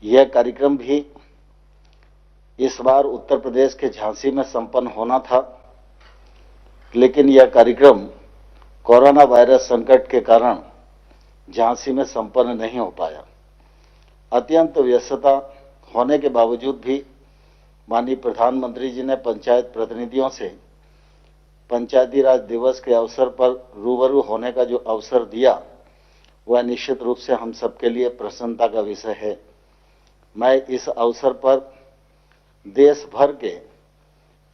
यह कार्यक्रम भी इस बार उत्तर प्रदेश के झांसी में संपन्न होना था, लेकिन यह कार्यक्रम कोरोना वायरस संकट के कारण झांसी में संपन्न नहीं हो पाया। अत्यंत व्यस्तता होने के बावजूद भी माननीय प्रधानमंत्री जी ने पंचायत प्रतिनिधियों से पंचायती राज दिवस के अवसर पर रूबरू होने का जो अवसर दिया, वह निश्चित रूप से हम सबके लिए प्रसन्नता का विषय है। मैं इस अवसर पर देश भर के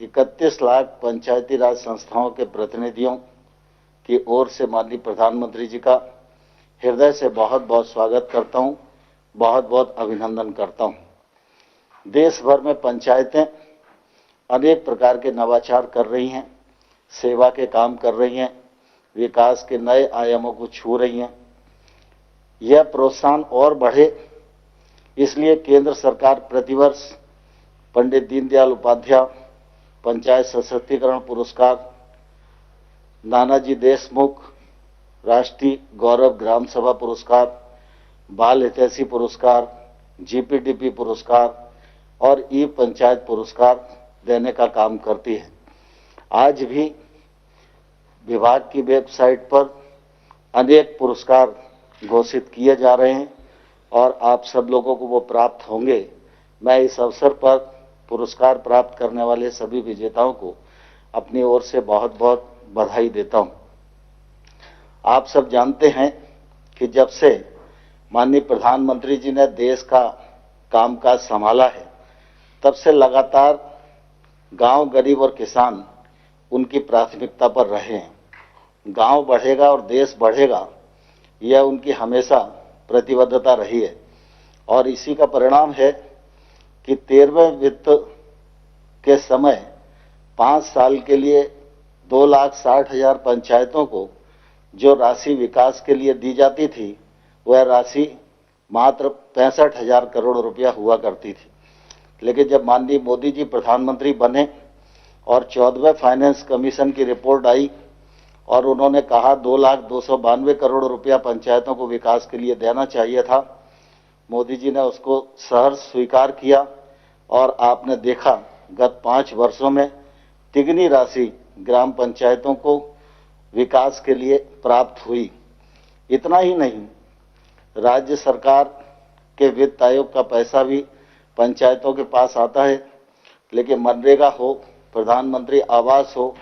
31 लाख पंचायती राज संस्थाओं के प्रतिनिधियों की ओर से माननीय प्रधानमंत्री जी का हृदय से बहुत बहुत स्वागत करता हूं, बहुत बहुत अभिनंदन करता हूं। देश भर में पंचायतें अनेक प्रकार के नवाचार कर रही हैं, सेवा के काम कर रही हैं, विकास के नए आयामों को छू रही हैं। यह प्रोत्साहन और बढ़े, इसलिए केंद्र सरकार प्रतिवर्ष पंडित दीनदयाल उपाध्याय पंचायत सशक्तिकरण पुरस्कार, नानाजी देशमुख राष्ट्रीय गौरव ग्राम सभा पुरस्कार, बाल हितैषी पुरस्कार, जीपीडीपी पुरस्कार और ई पंचायत पुरस्कार देने का काम करती है। आज भी विभाग की वेबसाइट पर अनेक पुरस्कार घोषित किए जा रहे हैं और आप सब लोगों को वो प्राप्त होंगे। मैं इस अवसर पर पुरस्कार प्राप्त करने वाले सभी विजेताओं को अपनी ओर से बहुत बहुत बधाई देता हूं। आप सब जानते हैं कि जब से माननीय प्रधानमंत्री जी ने देश का कामकाज संभाला है, तब से लगातार गांव, गरीब और किसान उनकी प्राथमिकता पर रहे हैं। गांव बढ़ेगा और देश बढ़ेगा, यह उनकी हमेशा प्रतिबद्धता रही है और इसी का परिणाम है कि 13वें वित्त के समय 5 साल के लिए 2,60,000 पंचायतों को जो राशि विकास के लिए दी जाती थी, वह राशि मात्र 65,000 करोड़ रुपया हुआ करती थी। लेकिन जब माननीय मोदी जी प्रधानमंत्री बने और 14वें फाइनेंस कमीशन की रिपोर्ट आई और उन्होंने कहा 2,02,92 करोड़ रुपया पंचायतों को विकास के लिए देना चाहिए था, मोदी जी ने उसको सहर्ष स्वीकार किया और आपने देखा गत 5 वर्षों में तिगनी राशि ग्राम पंचायतों को विकास के लिए प्राप्त हुई। इतना ही नहीं, राज्य सरकार के वित्त आयोग का पैसा भी पंचायतों के पास आता है, लेकिन मनरेगा हो, प्रधानमंत्री आवास हो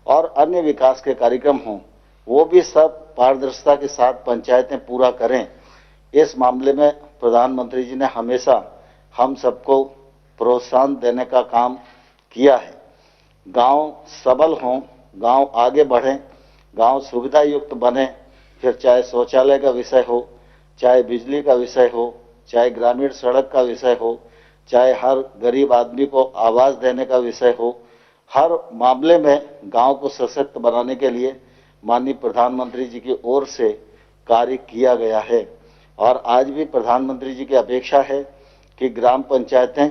और अन्य विकास के कार्यक्रम हों, वो भी सब पारदर्शिता के साथ पंचायतें पूरा करें। इस मामले में प्रधानमंत्री जी ने हमेशा हम सबको प्रोत्साहन देने का काम किया है। गांव सबल हों, गांव आगे बढ़ें, गांव सुविधा युक्त बने, फिर चाहे शौचालय का विषय हो, चाहे बिजली का विषय हो, चाहे ग्रामीण सड़क का विषय हो, चाहे हर गरीब आदमी को आवास देने का विषय हो, हर मामले में गांव को सशक्त बनाने के लिए माननीय प्रधानमंत्री जी की ओर से कार्य किया गया है। और आज भी प्रधानमंत्री जी की अपेक्षा है कि ग्राम पंचायतें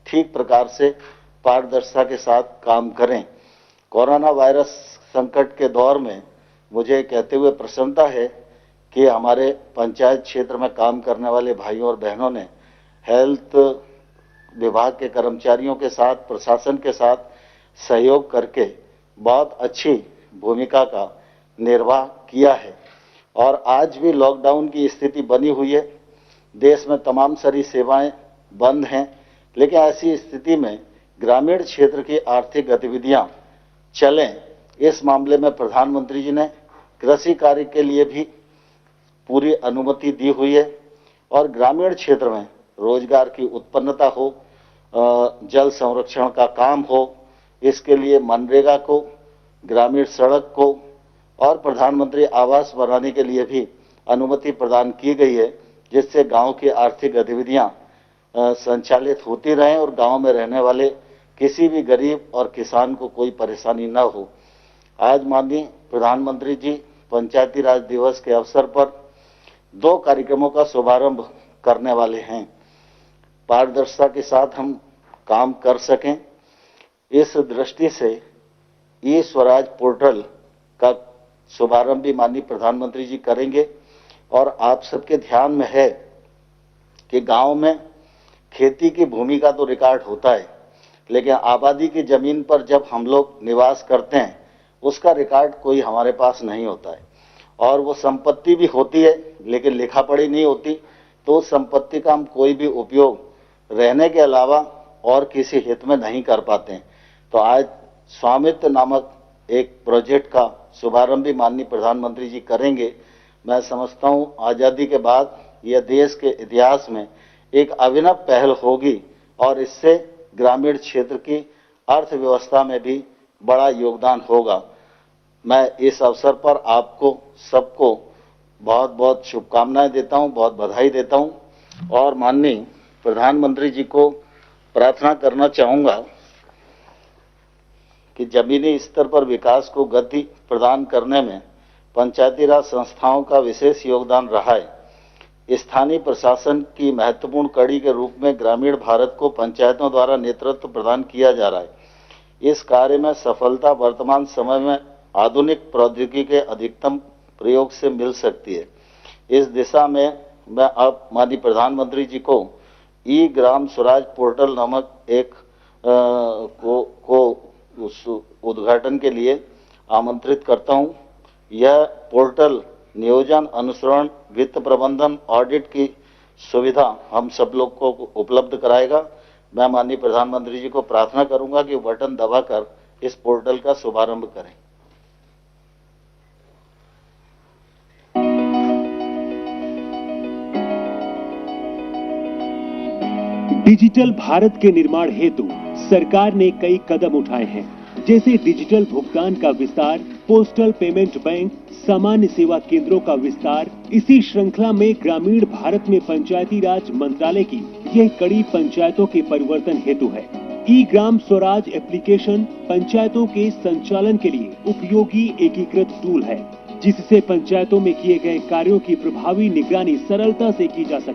ठीक प्रकार से पारदर्शिता के साथ काम करें। कोरोना वायरस संकट के दौर में मुझे कहते हुए प्रसन्नता है कि हमारे पंचायत क्षेत्र में काम करने वाले भाइयों और बहनों ने हेल्थ विभाग के कर्मचारियों के साथ, प्रशासन के साथ सहयोग करके बहुत अच्छी भूमिका का निर्वाह किया है। और आज भी लॉकडाउन की स्थिति बनी हुई है, देश में तमाम सारी सेवाएं बंद हैं, लेकिन ऐसी स्थिति में ग्रामीण क्षेत्र की आर्थिक गतिविधियां चलें, इस मामले में प्रधानमंत्री जी ने कृषि कार्य के लिए भी पूरी अनुमति दी हुई है और ग्रामीण क्षेत्र में रोजगार की उत्पन्नता हो, जल संरक्षण का काम हो, इसके लिए मनरेगा को, ग्रामीण सड़क को और प्रधानमंत्री आवास बनाने के लिए भी अनुमति प्रदान की गई है, जिससे गांव की आर्थिक गतिविधियां संचालित होती रहें और गांव में रहने वाले किसी भी गरीब और किसान को कोई परेशानी न हो। आज माननीय प्रधानमंत्री जी पंचायती राज दिवस के अवसर पर 2 कार्यक्रमों का शुभारंभ करने वाले हैं। पारदर्शिता के साथ हम काम कर सकें, इस दृष्टि से ई स्वराज पोर्टल का शुभारंभ भी माननीय प्रधानमंत्री जी करेंगे। और आप सबके ध्यान में है कि गांव में खेती की भूमि का तो रिकॉर्ड होता है, लेकिन आबादी की जमीन पर जब हम लोग निवास करते हैं उसका रिकॉर्ड कोई हमारे पास नहीं होता है। और वो संपत्ति भी होती है लेकिन लिखा पढ़ी नहीं होती, तो उस संपत्ति का हम कोई भी उपयोग रहने के अलावा और किसी हित में नहीं कर पाते हैं। तो आज स्वामित्व नामक एक प्रोजेक्ट का शुभारंभ भी माननीय प्रधानमंत्री जी करेंगे। मैं समझता हूं आजादी के बाद यह देश के इतिहास में एक अभिनव पहल होगी और इससे ग्रामीण क्षेत्र की अर्थव्यवस्था में भी बड़ा योगदान होगा। मैं इस अवसर पर आपको सबको बहुत बहुत शुभकामनाएं देता हूं, बहुत बधाई देता हूं और माननीय प्रधानमंत्री जी को प्रार्थना करना चाहूंगा कि जमीनी स्तर पर विकास को गति प्रदान करने में पंचायती राज संस्थाओं का विशेष योगदान रहा है। स्थानीय प्रशासन की महत्वपूर्ण कड़ी के रूप में ग्रामीण भारत को पंचायतों द्वारा नेतृत्व प्रदान किया जा रहा है। इस कार्य में सफलता वर्तमान समय में आधुनिक प्रौद्योगिकी के अधिकतम प्रयोग से मिल सकती है। इस दिशा में मैं अब माननीय प्रधानमंत्री जी को ई ग्राम स्वराज पोर्टल नामक एक उद्घाटन के लिए आमंत्रित करता हूं। यह पोर्टल नियोजन, अनुसरण, वित्त प्रबंधन, ऑडिट की सुविधा हम सब लोग को उपलब्ध कराएगा। मैं माननीय प्रधानमंत्री जी को प्रार्थना करूंगा कि बटन दबाकर इस पोर्टल का शुभारंभ करें। डिजिटल भारत के निर्माण हेतु सरकार ने कई कदम उठाए हैं, जैसे डिजिटल भुगतान का विस्तार, पोस्टल पेमेंट बैंक, सामान्य सेवा केंद्रों का विस्तार। इसी श्रृंखला में ग्रामीण भारत में पंचायती राज मंत्रालय की यह कड़ी पंचायतों के परिवर्तन हेतु है। ई ग्राम स्वराज एप्लीकेशन पंचायतों के संचालन के लिए उपयोगी एकीकृत टूल है, जिससे पंचायतों में किए गए कार्यों की प्रभावी निगरानी सरलता से की जा सकती है।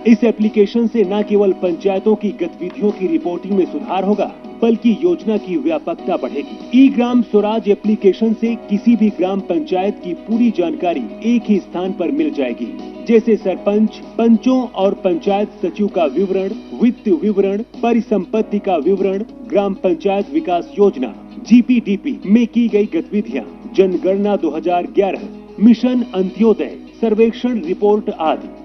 इस एप्लीकेशन से न केवल पंचायतों की गतिविधियों की रिपोर्टिंग में सुधार होगा, बल्कि योजना की व्यापकता बढ़ेगी। ई ग्राम स्वराज एप्लीकेशन से किसी भी ग्राम पंचायत की पूरी जानकारी एक ही स्थान पर मिल जाएगी, जैसे सरपंच, पंचों और पंचायत सचिव का विवरण, वित्त विवरण, परिसंपत्ति का विवरण, ग्राम पंचायत विकास योजना GPDP में की गई गतिविधियाँ, जनगणना 2011, मिशन अंत्योदय, सर्वेक्षण रिपोर्ट आदि।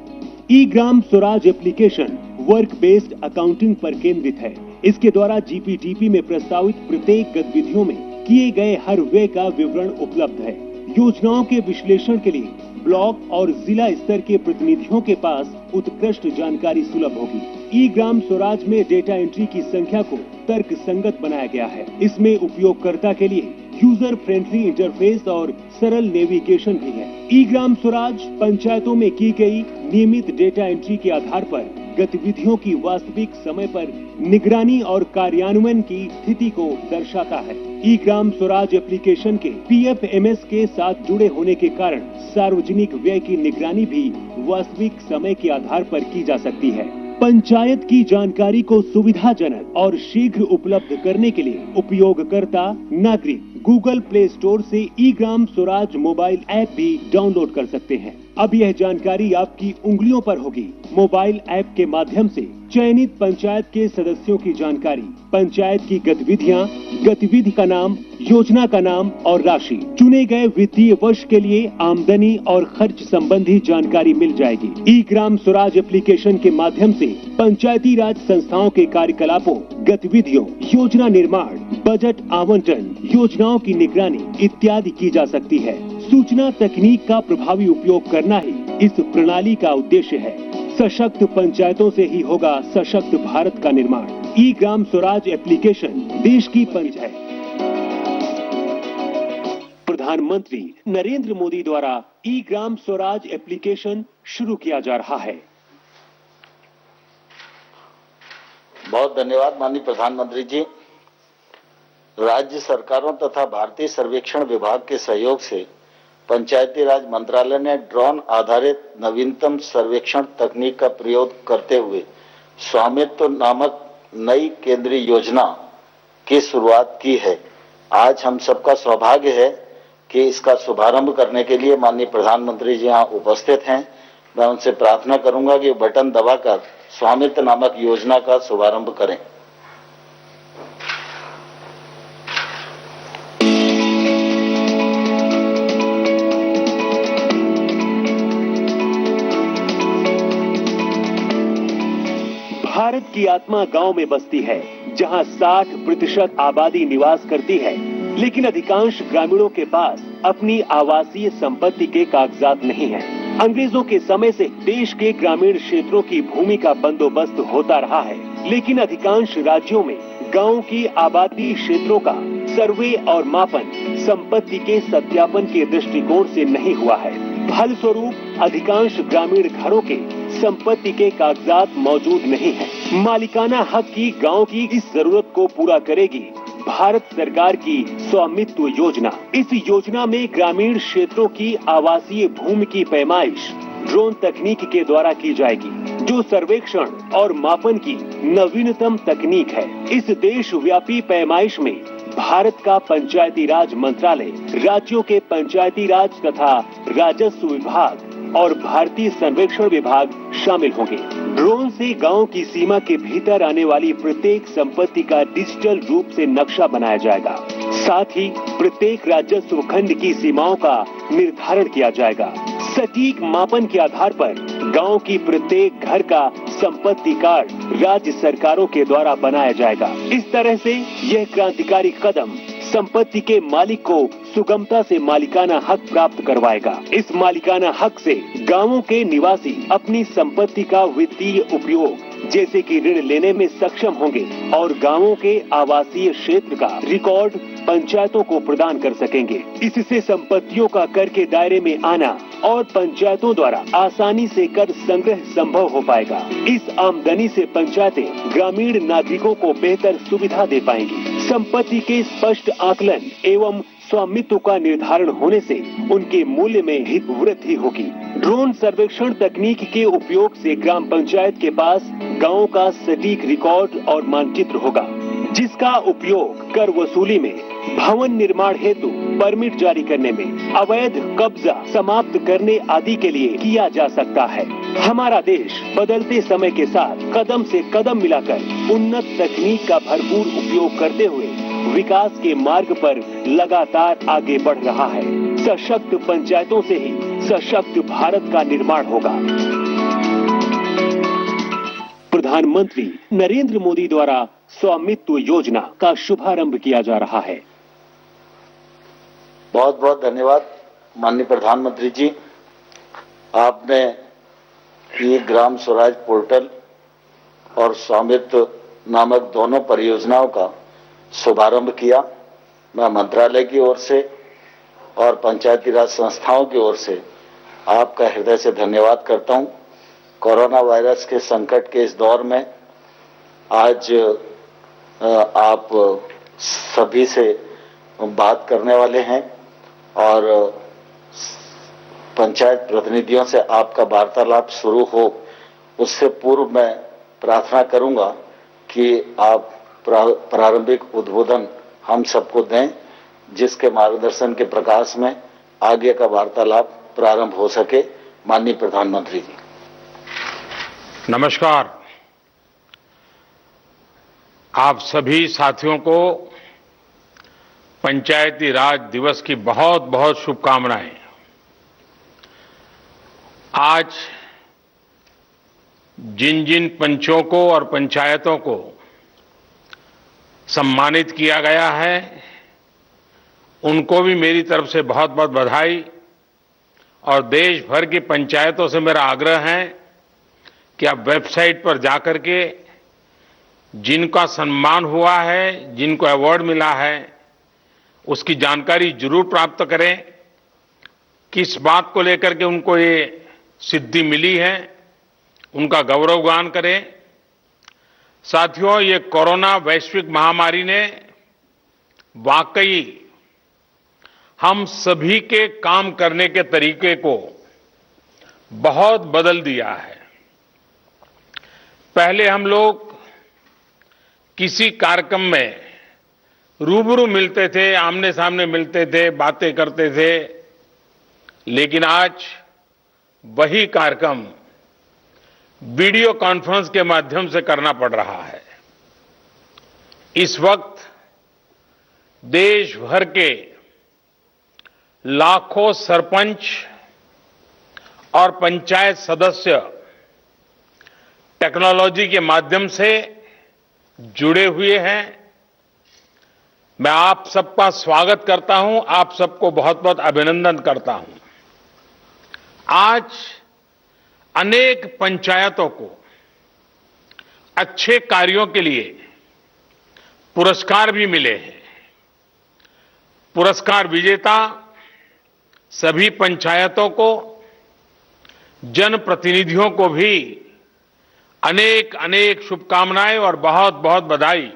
E Gram Swaraj application work based accounting पर केंद्रित है। इसके द्वारा GPDP में प्रस्तावित प्रत्येक गतिविधियों में किए गए हर व्यय का विवरण उपलब्ध है। योजनाओं के विश्लेषण के लिए ब्लॉक और जिला स्तर के प्रतिनिधियों के पास उत्कृष्ट जानकारी सुलभ होगी। ई ग्राम स्वराज में डेटा एंट्री की संख्या को तर्क संगत बनाया गया है। इसमें उपयोगकर्ता के लिए यूजर फ्रेंडली इंटरफेस और सरल नेविगेशन भी है। ई ग्राम स्वराज पंचायतों में की गई नियमित डेटा एंट्री के आधार पर गतिविधियों की वास्तविक समय पर निगरानी और कार्यान्वयन की स्थिति को दर्शाता है। ई ग्राम स्वराज एप्लीकेशन के PFMS के साथ जुड़े होने के कारण सार्वजनिक व्यय की निगरानी भी वास्तविक समय के आधार पर की जा सकती है। पंचायत की जानकारी को सुविधाजनक और शीघ्र उपलब्ध करने के लिए उपयोगकर्ता नागरिक गूगल प्ले स्टोर से ई ग्राम स्वराज मोबाइल ऐप भी डाउनलोड कर सकते हैं। अब यह जानकारी आपकी उंगलियों पर होगी। मोबाइल ऐप के माध्यम से चयनित पंचायत के सदस्यों की जानकारी, पंचायत की गतिविधियां, गतिविधि का नाम, योजना का नाम और राशि, चुने गए वित्तीय वर्ष के लिए आमदनी और खर्च संबंधी जानकारी मिल जाएगी। ई ग्राम स्वराज एप्लीकेशन के माध्यम से पंचायती राज संस्थाओं के कार्यकलापों, गतिविधियों, योजना निर्माण, बजट आवंटन, योजनाओं की निगरानी इत्यादि की जा सकती है। सूचना तकनीक का प्रभावी उपयोग करना ही इस प्रणाली का उद्देश्य है। सशक्त पंचायतों से ही होगा सशक्त भारत का निर्माण। ई ग्राम स्वराज एप्लीकेशन देश की पंचायत प्रधानमंत्री नरेंद्र मोदी द्वारा ई ग्राम स्वराज एप्लीकेशन शुरू किया जा रहा है। बहुत धन्यवाद माननीय प्रधानमंत्री जी। राज्य सरकारों तथा भारतीय सर्वेक्षण विभाग के सहयोग से पंचायती राज मंत्रालय ने ड्रोन आधारित नवीनतम सर्वेक्षण तकनीक का प्रयोग करते हुए स्वामित्व नामक नई केंद्रीय योजना की शुरुआत की है। आज हम सबका सौभाग्य है कि इसका शुभारंभ करने के लिए माननीय प्रधानमंत्री जी यहाँ उपस्थित हैं। मैं उनसे प्रार्थना करूंगा कि बटन दबाकर स्वामित्व नामक योजना का शुभारंभ करें। भारत की आत्मा गांव में बसती है, जहां 60% आबादी निवास करती है, लेकिन अधिकांश ग्रामीणों के पास अपनी आवासीय संपत्ति के कागजात नहीं हैं। अंग्रेजों के समय से देश के ग्रामीण क्षेत्रों की भूमि का बंदोबस्त होता रहा है, लेकिन अधिकांश राज्यों में गांव की आबादी क्षेत्रों का सर्वे और मापन संपत्ति के सत्यापन के दृष्टिकोण से नहीं हुआ है। फलस्वरूप अधिकांश ग्रामीण घरों के संपत्ति के कागजात मौजूद नहीं है। मालिकाना हक की गांव की इस जरूरत को पूरा करेगी भारत सरकार की स्वामित्व योजना। इस योजना में ग्रामीण क्षेत्रों की आवासीय भूमि की पैमाइश ड्रोन तकनीक के द्वारा की जाएगी, जो सर्वेक्षण और मापन की नवीनतम तकनीक है। इस देशव्यापी पैमाइश में भारत का पंचायती राज मंत्रालय, राज्यों के पंचायती राज तथा राजस्व विभाग और भारतीय सर्वेक्षण विभाग शामिल होंगे। ड्रोन से गांव की सीमा के भीतर आने वाली प्रत्येक संपत्ति का डिजिटल रूप से नक्शा बनाया जाएगा। साथ ही प्रत्येक राजस्व खंड की सीमाओं का निर्धारण किया जाएगा। सटीक मापन के आधार पर गांव की प्रत्येक घर का संपत्ति कार्ड राज्य सरकारों के द्वारा बनाया जाएगा। इस तरह से यह क्रांतिकारी कदम संपत्ति के मालिक को सुगमता से मालिकाना हक प्राप्त करवाएगा। इस मालिकाना हक से गांवों के निवासी अपनी संपत्ति का वित्तीय उपयोग जैसे कि ऋण लेने में सक्षम होंगे और गांवों के आवासीय क्षेत्र का रिकॉर्ड पंचायतों को प्रदान कर सकेंगे। इससे संपत्तियों का कर के दायरे में आना और पंचायतों द्वारा आसानी से कर संग्रह संभव हो पाएगा। इस आमदनी से पंचायतें ग्रामीण नागरिकों को बेहतर सुविधा दे पाएंगी। संपत्ति के स्पष्ट आकलन एवं स्वामित्व का निर्धारण होने से उनके मूल्य में भी वृद्धि होगी। ड्रोन सर्वेक्षण तकनीक के उपयोग से ग्राम पंचायत के पास गांव का सटीक रिकॉर्ड और मानचित्र होगा, जिसका उपयोग कर वसूली में, भवन निर्माण हेतु परमिट जारी करने में, अवैध कब्जा समाप्त करने आदि के लिए किया जा सकता है। हमारा देश बदलते समय के साथ कदम से कदम मिलाकर उन्नत तकनीक का भरपूर उपयोग करते हुए विकास के मार्ग पर लगातार आगे बढ़ रहा है। सशक्त पंचायतों से ही सशक्त भारत का निर्माण होगा। प्रधानमंत्री नरेंद्र मोदी द्वारा स्वामित्व योजना का शुभारंभ किया जा रहा है। बहुत बहुत धन्यवाद माननीय प्रधानमंत्री जी। आपने ये ग्राम स्वराज पोर्टल और स्वामित्व नामक दोनों परियोजनाओं का शुभारंभ किया। मैं मंत्रालय की ओर से और पंचायती राज संस्थाओं की ओर से आपका हृदय से धन्यवाद करता हूं। कोरोना वायरस के संकट के इस दौर में आज आप सभी से बात करने वाले हैं और पंचायत प्रतिनिधियों से आपका वार्तालाप शुरू हो, उससे पूर्व मैं प्रार्थना करूंगा कि आप प्रारंभिक उद्बोधन हम सबको दें, जिसके मार्गदर्शन के प्रकाश में आगे का वार्तालाप प्रारंभ हो सके। माननीय प्रधानमंत्री जी। नमस्कार। आप सभी साथियों को पंचायती राज दिवस की बहुत बहुत शुभकामनाएं। आज जिन जिन पंचों को और पंचायतों को सम्मानित किया गया है, उनको भी मेरी तरफ से बहुत बहुत बधाई। और देश भर की पंचायतों से मेरा आग्रह है कि आप वेबसाइट पर जाकर के जिनका सम्मान हुआ है, जिनको अवार्ड मिला है, उसकी जानकारी जरूर प्राप्त करें। किस बात को लेकर के उनको ये सिद्धि मिली है, उनका गौरवगान करें। साथियों, ये कोरोना वैश्विक महामारी ने वाकई हम सभी के काम करने के तरीके को बहुत बदल दिया है। पहले हम लोग किसी कार्यक्रम में रूबरू मिलते थे, आमने सामने मिलते थे, बातें करते थे, लेकिन आज वही कार्यक्रम वीडियो कॉन्फ्रेंस के माध्यम से करना पड़ रहा है। इस वक्त देश भर के लाखों सरपंच और पंचायत सदस्य टेक्नोलॉजी के माध्यम से जुड़े हुए हैं। मैं आप सबका स्वागत करता हूं, आप सबको बहुत बहुत अभिनंदन करता हूं। आज अनेक पंचायतों को अच्छे कार्यों के लिए पुरस्कार भी मिले हैं। पुरस्कार विजेता सभी पंचायतों को, जनप्रतिनिधियों को भी अनेक अनेक शुभकामनाएं और बहुत बहुत बधाई,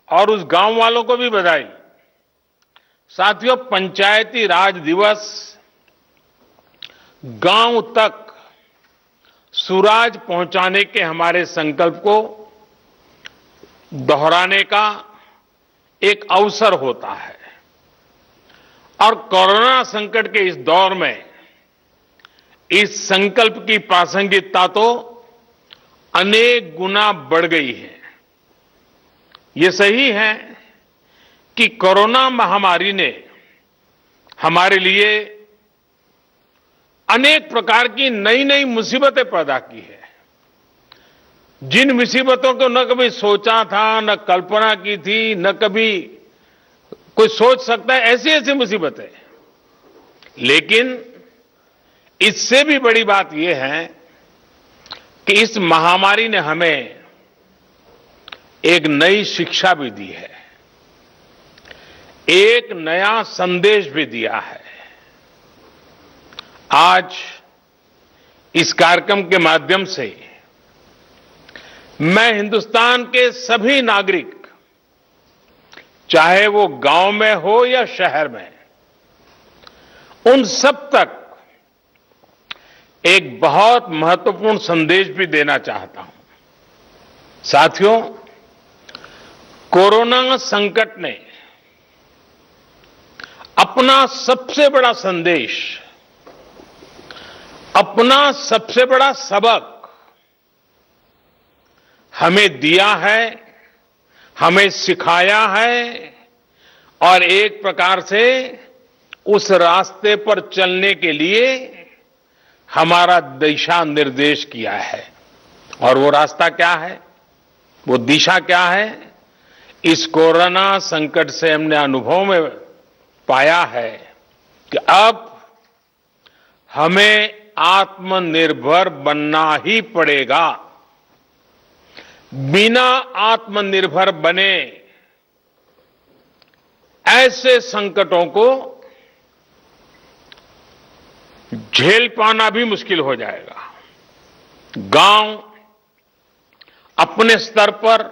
और उस गांव वालों को भी बधाई। साथियों, पंचायती राज दिवस गांव तक सुराज पहुंचाने के हमारे संकल्प को दोहराने का एक अवसर होता है, और कोरोना संकट के इस दौर में इस संकल्प की प्रासंगिकता तो अनेक गुना बढ़ गई है। ये सही है कि कोरोना महामारी ने हमारे लिए अनेक प्रकार की नई नई मुसीबतें पैदा की है। जिन मुसीबतों को न कभी सोचा था, न कल्पना की थी, न कभी कोई सोच सकता है, ऐसी ऐसी मुसीबतें। लेकिन इससे भी बड़ी बात यह है कि इस महामारी ने हमें एक नई शिक्षा भी दी है, एक नया संदेश भी दिया है। आज इस कार्यक्रम के माध्यम से मैं हिंदुस्तान के सभी नागरिक, चाहे वो गांव में हो या शहर में, उन सब तक एक बहुत महत्वपूर्ण संदेश भी देना चाहता हूं। साथियों, कोरोना संकट ने अपना सबसे बड़ा संदेश, अपना सबसे बड़ा सबक हमें दिया है, हमें सिखाया है, और एक प्रकार से उस रास्ते पर चलने के लिए हमारा दिशा निर्देश किया है। और वो रास्ता क्या है, वो दिशा क्या है? इस कोरोना संकट से हमने अनुभव में पाया है कि अब हमें आत्मनिर्भर बनना ही पड़ेगा। बिना आत्मनिर्भर बने ऐसे संकटों को झेल पाना भी मुश्किल हो जाएगा। गांव अपने स्तर पर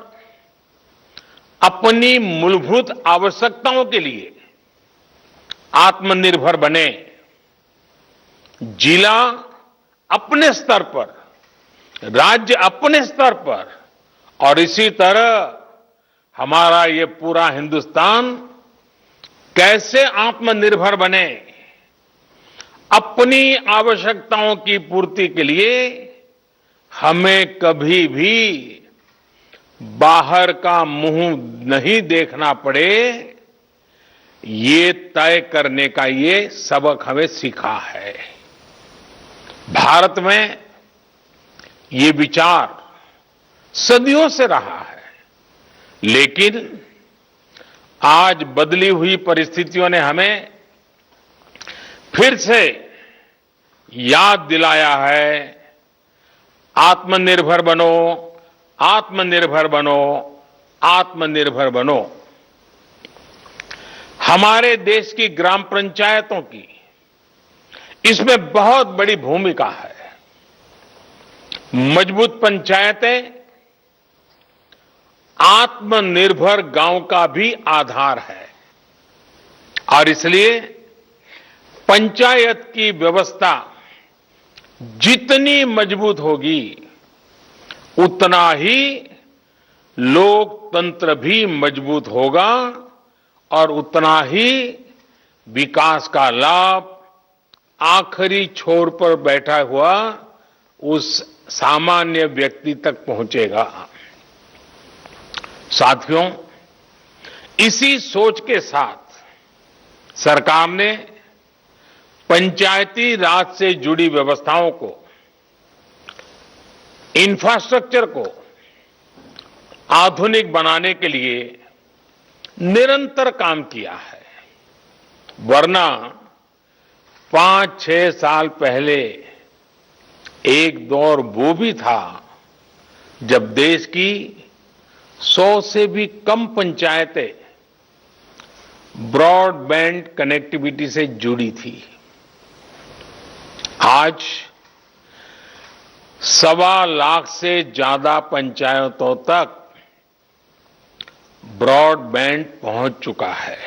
अपनी मूलभूत आवश्यकताओं के लिए आत्मनिर्भर बने, जिला अपने स्तर पर, राज्य अपने स्तर पर, और इसी तरह हमारा ये पूरा हिंदुस्तान कैसे आत्मनिर्भर बने, अपनी आवश्यकताओं की पूर्ति के लिए हमें कभी भी बाहर का मुंह नहीं देखना पड़े, ये तय करने का ये सबक हमें सीखा है। भारत में ये विचार सदियों से रहा है, लेकिन आज बदली हुई परिस्थितियों ने हमें फिर से याद दिलाया है, आत्मनिर्भर बनो, आत्मनिर्भर बनो, आत्मनिर्भर बनो। हमारे देश की ग्राम पंचायतों की इसमें बहुत बड़ी भूमिका है। मजबूत पंचायतें आत्मनिर्भर गांव का भी आधार है, और इसलिए पंचायत की व्यवस्था जितनी मजबूत होगी, उतना ही लोकतंत्र भी मजबूत होगा, और उतना ही विकास का लाभ आखिरी छोर पर बैठा हुआ उस सामान्य व्यक्ति तक पहुंचेगा। साथियों, इसी सोच के साथ सरकार ने पंचायती राज से जुड़ी व्यवस्थाओं को, इंफ्रास्ट्रक्चर को आधुनिक बनाने के लिए निरंतर काम किया है। वरना 5-6 साल पहले एक दौर वो भी था जब देश की 100 से भी कम पंचायतें ब्रॉडबैंड कनेक्टिविटी से जुड़ी थी। आज 1.25 लाख से ज्यादा पंचायतों तक ब्रॉडबैंड पहुंच चुका है।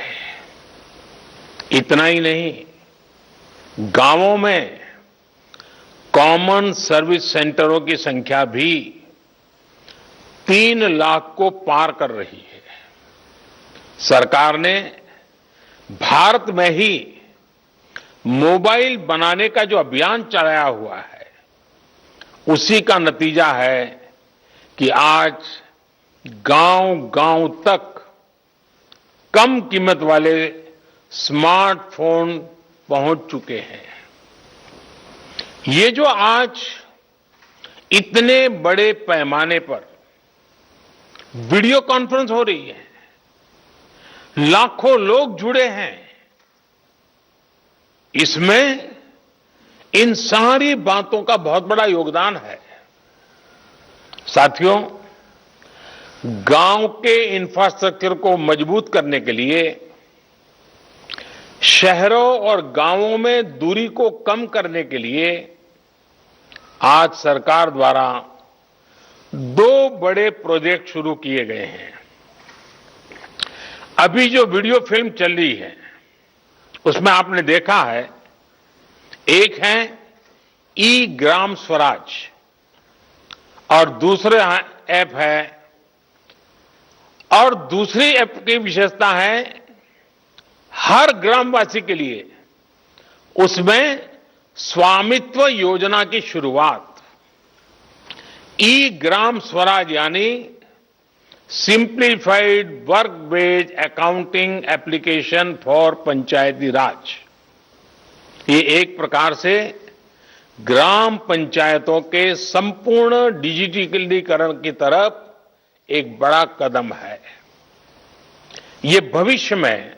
इतना ही नहीं, गांवों में कॉमन सर्विस सेंटरों की संख्या भी 3 लाख को पार कर रही है। सरकार ने भारत में ही मोबाइल बनाने का जो अभियान चलाया हुआ है, उसी का नतीजा है कि आज गांव-गांव तक कम कीमत वाले स्मार्टफोन पहुंच चुके हैं। ये जो आज इतने बड़े पैमाने पर वीडियो कॉन्फ्रेंस हो रही है, लाखों लोग जुड़े हैं, इसमें इन सारी बातों का बहुत बड़ा योगदान है। साथियों, गांव के इंफ्रास्ट्रक्चर को मजबूत करने के लिए, शहरों और गांवों में दूरी को कम करने के लिए आज सरकार द्वारा 2 बड़े प्रोजेक्ट शुरू किए गए हैं। अभी जो वीडियो फिल्म चल रही है, उसमें आपने देखा है, एक है ई ग्राम स्वराज और दूसरा ऐप है, और दूसरी ऐप की विशेषता है हर ग्रामवासी के लिए उसमें स्वामित्व योजना की शुरुआत। ई ग्राम स्वराज यानी simplified work based accounting application for Panchayati Raj. ये एक प्रकार से ग्राम पंचायतों के संपूर्ण डिजिटलीकरण की तरफ एक बड़ा कदम है। ये भविष्य में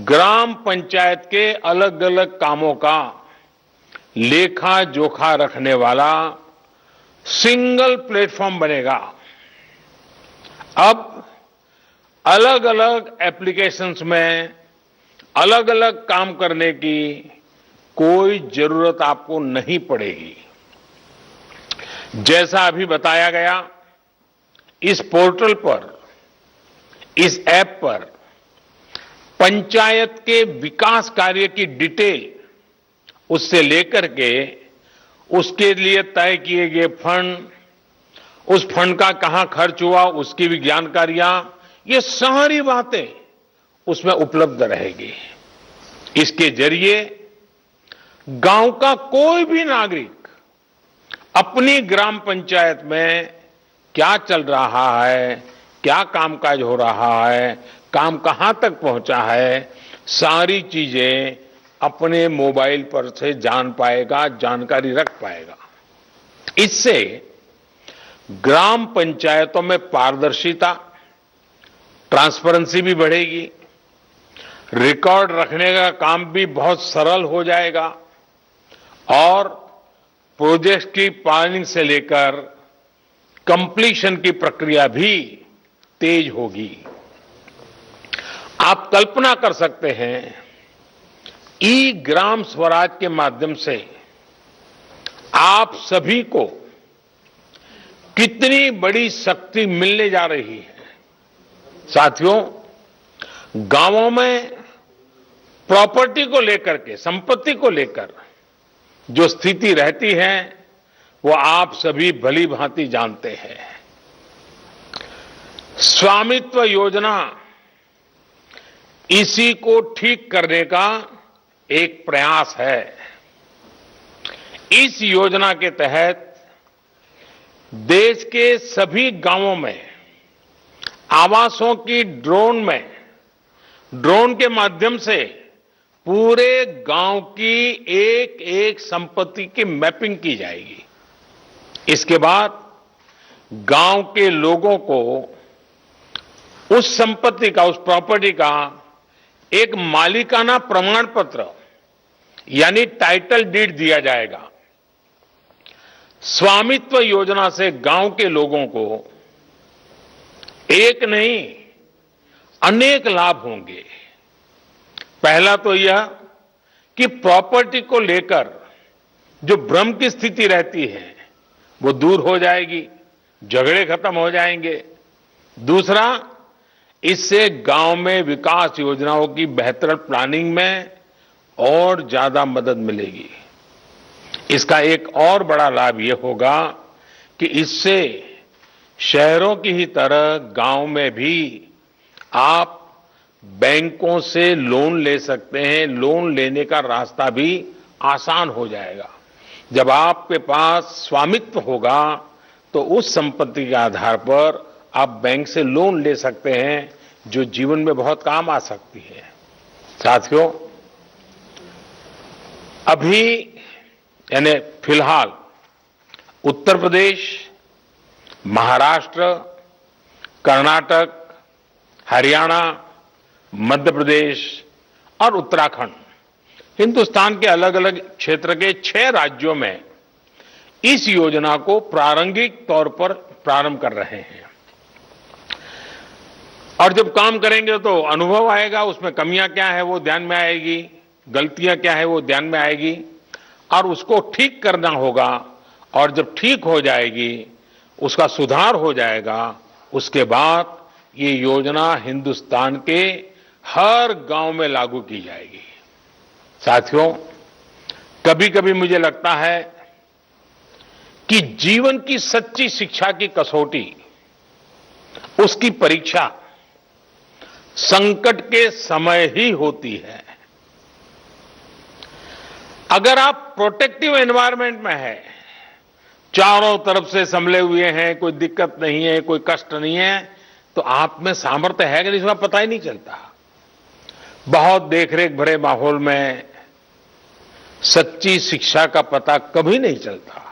ग्राम पंचायत के अलग अलग कामों का लेखा जोखा रखने वाला सिंगल प्लेटफॉर्म बनेगा। अब अलग अलग एप्लीकेशंस में अलग अलग काम करने की कोई जरूरत आपको नहीं पड़ेगी। जैसा अभी बताया गया, इस पोर्टल पर, इस ऐप पर पंचायत के विकास कार्य की डिटेल, उससे लेकर के उसके लिए तय किए गए फंड, उस फंड का कहां खर्च हुआ उसकी भी जानकारियां, ये सारी बातें उसमें उपलब्ध रहेगी। इसके जरिए गांव का कोई भी नागरिक अपनी ग्राम पंचायत में क्या चल रहा है, क्या कामकाज हो रहा है, काम कहां तक पहुंचा है, सारी चीजें अपने मोबाइल पर से जान पाएगा, जानकारी रख पाएगा। इससे ग्राम पंचायतों में पारदर्शिता, ट्रांसपेरेंसी भी बढ़ेगी, रिकॉर्ड रखने का काम भी बहुत सरल हो जाएगा और प्रोजेक्ट की प्लानिंग से लेकर कंप्लीशन की प्रक्रिया भी तेज होगी। आप कल्पना कर सकते हैं, ई ग्राम स्वराज के माध्यम से आप सभी को कितनी बड़ी शक्ति मिलने जा रही है। साथियों, गांवों में प्रॉपर्टी को लेकर के, संपत्ति को लेकर जो स्थिति रहती है, वो आप सभी भली भांति जानते हैं। स्वामित्व योजना इसी को ठीक करने का एक प्रयास है। इस योजना के तहत देश के सभी गांवों में आवासों की ड्रोन के माध्यम से पूरे गांव की एक एक संपत्ति की मैपिंग की जाएगी। इसके बाद गांव के लोगों को उस संपत्ति का, उस प्रॉपर्टी का एक मालिकाना प्रमाण पत्र यानी टाइटल डीड दिया जाएगा। स्वामित्व योजना से गांव के लोगों को एक नहीं अनेक लाभ होंगे। पहला तो यह कि प्रॉपर्टी को लेकर जो भ्रम की स्थिति रहती है वो दूर हो जाएगी, झगड़े खत्म हो जाएंगे। दूसरा, इससे गांव में विकास योजनाओं की बेहतर प्लानिंग में और ज्यादा मदद मिलेगी। इसका एक और बड़ा लाभ यह होगा कि इससे शहरों की ही तरह गांव में भी आप बैंकों से लोन ले सकते हैं। लोन लेने का रास्ता भी आसान हो जाएगा। जब आपके पास स्वामित्व होगा तो उस संपत्ति के आधार पर आप बैंक से लोन ले सकते हैं, जो जीवन में बहुत काम आ सकती है। साथियों, अभी यानी फिलहाल उत्तर प्रदेश, महाराष्ट्र, कर्नाटक, हरियाणा, मध्य प्रदेश और उत्तराखंड, हिंदुस्तान के अलग अलग क्षेत्र के 6 राज्यों में इस योजना को प्रारंभिक तौर पर प्रारंभ कर रहे हैं। और जब काम करेंगे तो अनुभव आएगा, उसमें कमियां क्या है वो ध्यान में आएगी, गलतियां क्या है वो ध्यान में आएगी और उसको ठीक करना होगा। और जब ठीक हो जाएगी, उसका सुधार हो जाएगा, उसके बाद ये योजना हिंदुस्तान के हर गांव में लागू की जाएगी। साथियों, कभी कभी मुझे लगता है कि जीवन की सच्ची शिक्षा की कसौटी, उसकी परीक्षा संकट के समय ही होती है। अगर आप प्रोटेक्टिव एनवायरनमेंट में हैं, चारों तरफ से संभले हुए हैं, कोई दिक्कत नहीं है, कोई कष्ट नहीं है, तो आप में सामर्थ्य है कि नहीं इसका पता ही नहीं चलता। बहुत देखरेख भरे माहौल में सच्ची शिक्षा का पता कभी नहीं चलता,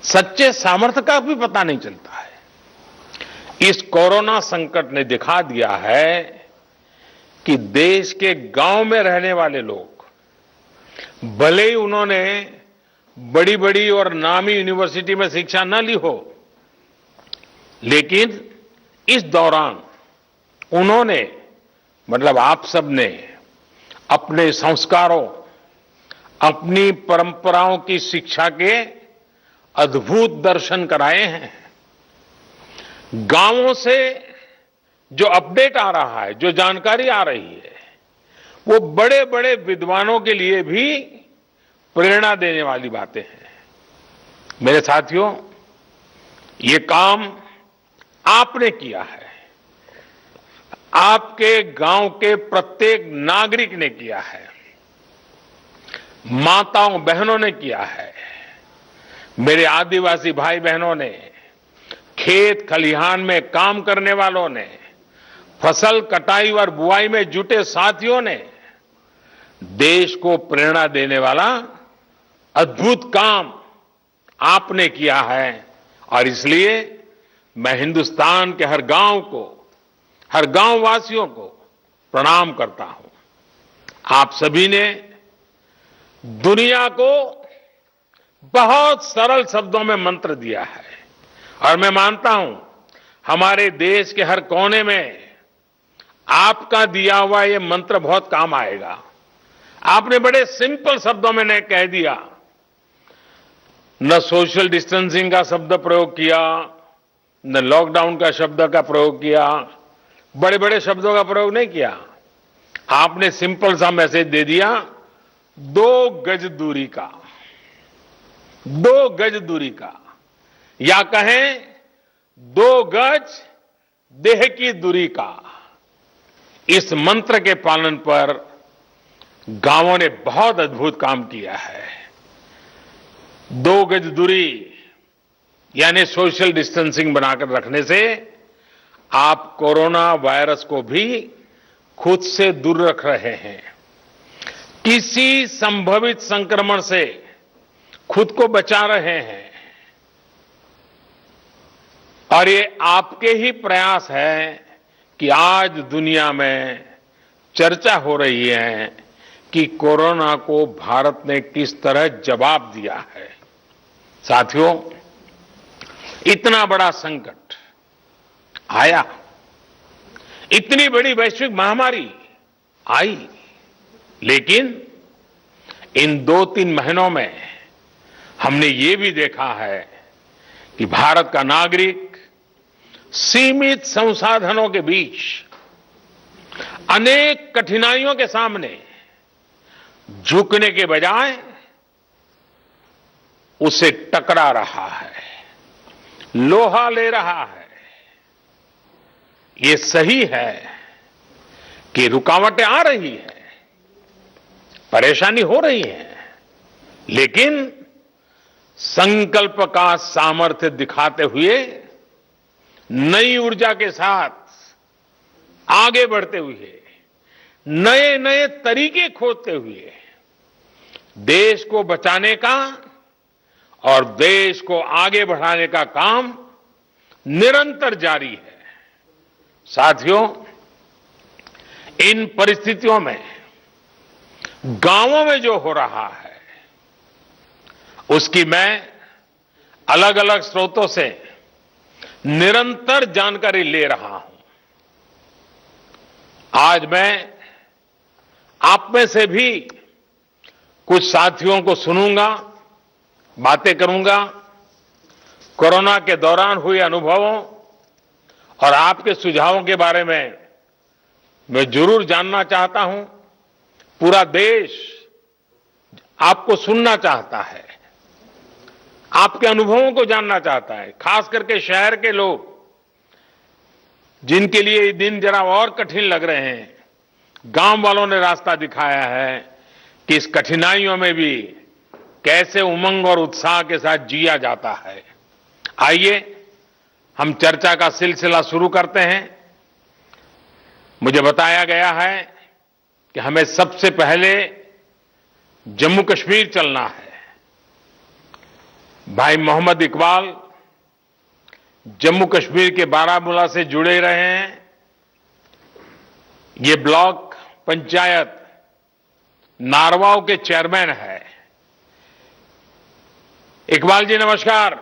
सच्चे सामर्थ्य का भी पता नहीं चलता है। इस कोरोना संकट ने दिखा दिया है कि देश के गांव में रहने वाले लोग, भले ही उन्होंने बड़ी बड़ी और नामी यूनिवर्सिटी में शिक्षा न ली हो, लेकिन इस दौरान उन्होंने, मतलब आप सबने अपने संस्कारों, अपनी परंपराओं की शिक्षा के अद्भुत दर्शन कराए हैं। गांवों से जो अपडेट आ रहा है, जो जानकारी आ रही है, वो बड़े बड़े विद्वानों के लिए भी प्रेरणा देने वाली बातें हैं। मेरे साथियों, ये काम आपने किया है, आपके गांव के प्रत्येक नागरिक ने किया है, माताओं बहनों ने किया है, मेरे आदिवासी भाई बहनों ने, खेत खलिहान में काम करने वालों ने, फसल कटाई और बुआई में जुटे साथियों ने देश को प्रेरणा देने वाला अद्भुत काम आपने किया है। और इसलिए मैं हिंदुस्तान के हर गांव को, हर गांव वासियों को प्रणाम करता हूं। आप सभी ने दुनिया को बहुत सरल शब्दों में मंत्र दिया है और मैं मानता हूं हमारे देश के हर कोने में आपका दिया हुआ ये मंत्र बहुत काम आएगा। आपने बड़े सिंपल शब्दों में ने कह दिया, न सोशल डिस्टेंसिंग का शब्द प्रयोग किया, न लॉकडाउन का शब्द का प्रयोग किया, बड़े बड़े शब्दों का प्रयोग नहीं किया। आपने सिंपल सा मैसेज दे दिया, 2 गज दूरी का, 2 गज दूरी का, या कहें 2 गज देह की दूरी का। इस मंत्र के पालन पर गांवों ने बहुत अद्भुत काम किया है। 2 गज दूरी यानी सोशल डिस्टेंसिंग बनाकर रखने से आप कोरोना वायरस को भी खुद से दूर रख रहे हैं। किसी संभावित संक्रमण से खुद को बचा रहे हैं और ये आपके ही प्रयास है कि आज दुनिया में चर्चा हो रही है कि कोरोना को भारत ने किस तरह जवाब दिया है। साथियों, इतना बड़ा संकट आया, इतनी बड़ी वैश्विक महामारी आई, लेकिन इन 2-3 महीनों में हमने ये भी देखा है कि भारत का नागरिक सीमित संसाधनों के बीच अनेक कठिनाइयों के सामने झुकने के बजाय उसे टकरा रहा है, लोहा ले रहा है। ये सही है कि रुकावटें आ रही है, परेशानी हो रही है, लेकिन संकल्प का सामर्थ्य दिखाते हुए नई ऊर्जा के साथ आगे बढ़ते हुए नए नए तरीके खोजते हुए देश को बचाने का और देश को आगे बढ़ाने का काम निरंतर जारी है। साथियों, इन परिस्थितियों में गांवों में जो हो रहा है उसकी मैं अलग अलग स्रोतों से निरंतर जानकारी ले रहा हूं। आज मैं आप में से भी कुछ साथियों को सुनूंगा, बातें करूंगा, कोरोना के दौरान हुए अनुभवों और आपके सुझावों के बारे में मैं जरूर जानना चाहता हूं। पूरा देश आपको सुनना चाहता है, आपके अनुभवों को जानना चाहता है, खास करके शहर के लोग जिनके लिए ये दिन जरा और कठिन लग रहे हैं। गांव वालों ने रास्ता दिखाया है कि इस कठिनाइयों में भी कैसे उमंग और उत्साह के साथ जिया जाता है। आइए हम चर्चा का सिलसिला शुरू करते हैं। मुझे बताया गया है कि हमें सबसे पहले जम्मू कश्मीर चलना है। भाई मोहम्मद इकबाल जम्मू कश्मीर के बारामूला से जुड़े रहे हैं। ये ब्लॉक पंचायत नारवाव के चेयरमैन है। इकबाल जी नमस्कार।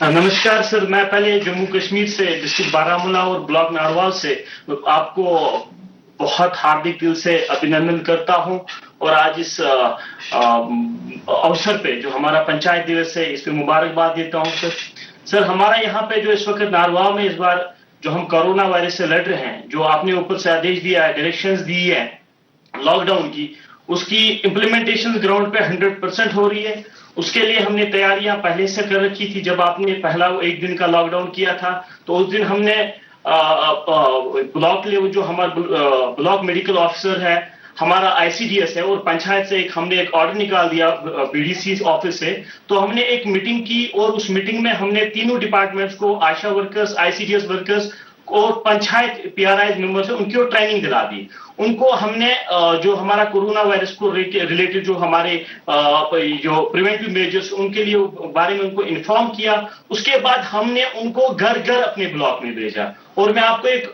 नमस्कार सर, मैं पहले जम्मू कश्मीर से डिस्ट्रिक्ट बारामूला और ब्लॉक नारवाल से आपको बहुत हार्दिक दिल से अभिनंदन करता हूं और आज इस अवसर पे जो हमारा पंचायत दिवस है इस पे मुबारकबाद देता हूं सर। सर, हमारा यहाँ पे जो इस वक्त नारवाल में इस बार जो हम कोरोना वायरस से लड़ रहे हैं, जो आपने ऊपर से आदेश दिया है, डायरेक्शंस दी है लॉकडाउन की, उसकी इंप्लीमेंटेशन ग्राउंड पे 100% हो रही है। उसके लिए हमने तैयारियां पहले से कर रखी थी। जब आपने पहला 1 दिन का लॉकडाउन किया था तो उस दिन हमने ब्लॉक लेवल जो हमारा ब्लॉक मेडिकल ऑफिसर है, हमारा आईसीडीएस है और पंचायत से हमने एक ऑर्डर निकाल दिया बीडीसी ऑफिस से। तो हमने एक मीटिंग की और उस मीटिंग में हमने तीनों डिपार्टमेंट्स को, आशा वर्कर्स, आईसीडीएस वर्कर्स और पंचायत पीआरआई मेंबर्स है, उनको ट्रेनिंग दिला दी। उनको हमने जो हमारा कोरोना वायरस को रिलेटेड जो हमारे जो प्रिवेंटिव मेजर्स उनके लिए बारे में उनको इन्फॉर्म किया। उसके बाद हमने उनको घर घर अपने ब्लॉक में भेजा और मैं आपको एक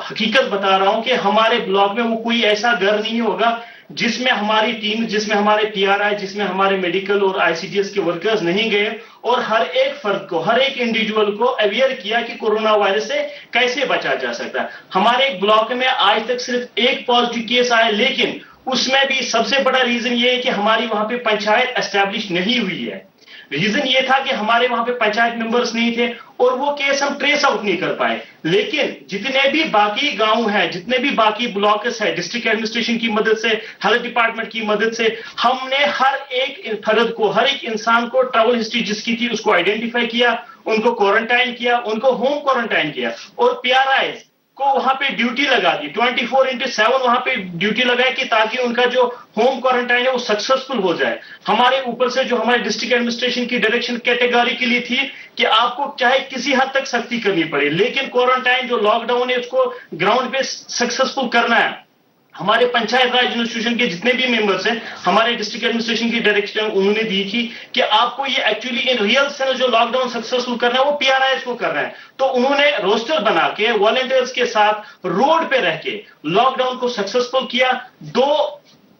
हकीकत बता रहा हूं कि हमारे ब्लॉक में वो कोई ऐसा घर नहीं होगा जिसमें हमारी टीम, जिसमें हमारे पीआरआई, जिसमें हमारे मेडिकल और आईसीडीएस के वर्कर्स नहीं गए और हर एक फर्द को, हर एक इंडिविजुअल को अवेयर किया कि कोरोना वायरस से कैसे बचा जा सकता है। हमारे ब्लॉक में आज तक सिर्फ एक पॉजिटिव केस आया, लेकिन उसमें भी सबसे बड़ा रीजन ये है कि हमारी वहां पे पंचायत एस्टैब्लिश नहीं हुई है। रीजन ये था कि हमारे वहां पे पंचायत मेंबर्स नहीं थे और वो केस हम ट्रेस आउट नहीं कर पाए। लेकिन जितने भी बाकी गांव हैं, जितने भी बाकी ब्लॉक्स है, डिस्ट्रिक्ट एडमिनिस्ट्रेशन की मदद से, हेल्थ डिपार्टमेंट की मदद से हमने हर एक फर्द को, हर एक इंसान को ट्रैवल हिस्ट्री जिसकी थी उसको आइडेंटिफाई किया, उनको क्वारंटाइन किया, उनको होम क्वारंटाइन किया और पीआरआई को वहां पे ड्यूटी लगा दी, 24/7 वहां पे ड्यूटी लगाई कि ताकि उनका जो होम क्वारंटाइन है वो सक्सेसफुल हो जाए। हमारे ऊपर से जो हमारे डिस्ट्रिक्ट एडमिनिस्ट्रेशन की डायरेक्शन कैटेगोरिकली थी कि आपको चाहे किसी हद तक सख्ती करनी पड़े, लेकिन क्वारंटाइन जो लॉकडाउन है उसको ग्राउंड पे सक्सेसफुल करना है। हमारे पंचायत राज इंस्टीट्यूशन के जितने भी मेंबर्स हैं, हमारे डिस्ट्रिक्ट एडमिनिस्ट्रेशन की डायरेक्शन उन्होंने दी थी कि आपको ये एक्चुअली इन रियल सेंस जो लॉकडाउन सक्सेसफुल करना है वो पीआरआईएस को करना है। तो उन्होंने रोस्टर बना के वॉलंटियर्स के साथ रोड पे रह के लॉकडाउन को सक्सेसफुल किया। 2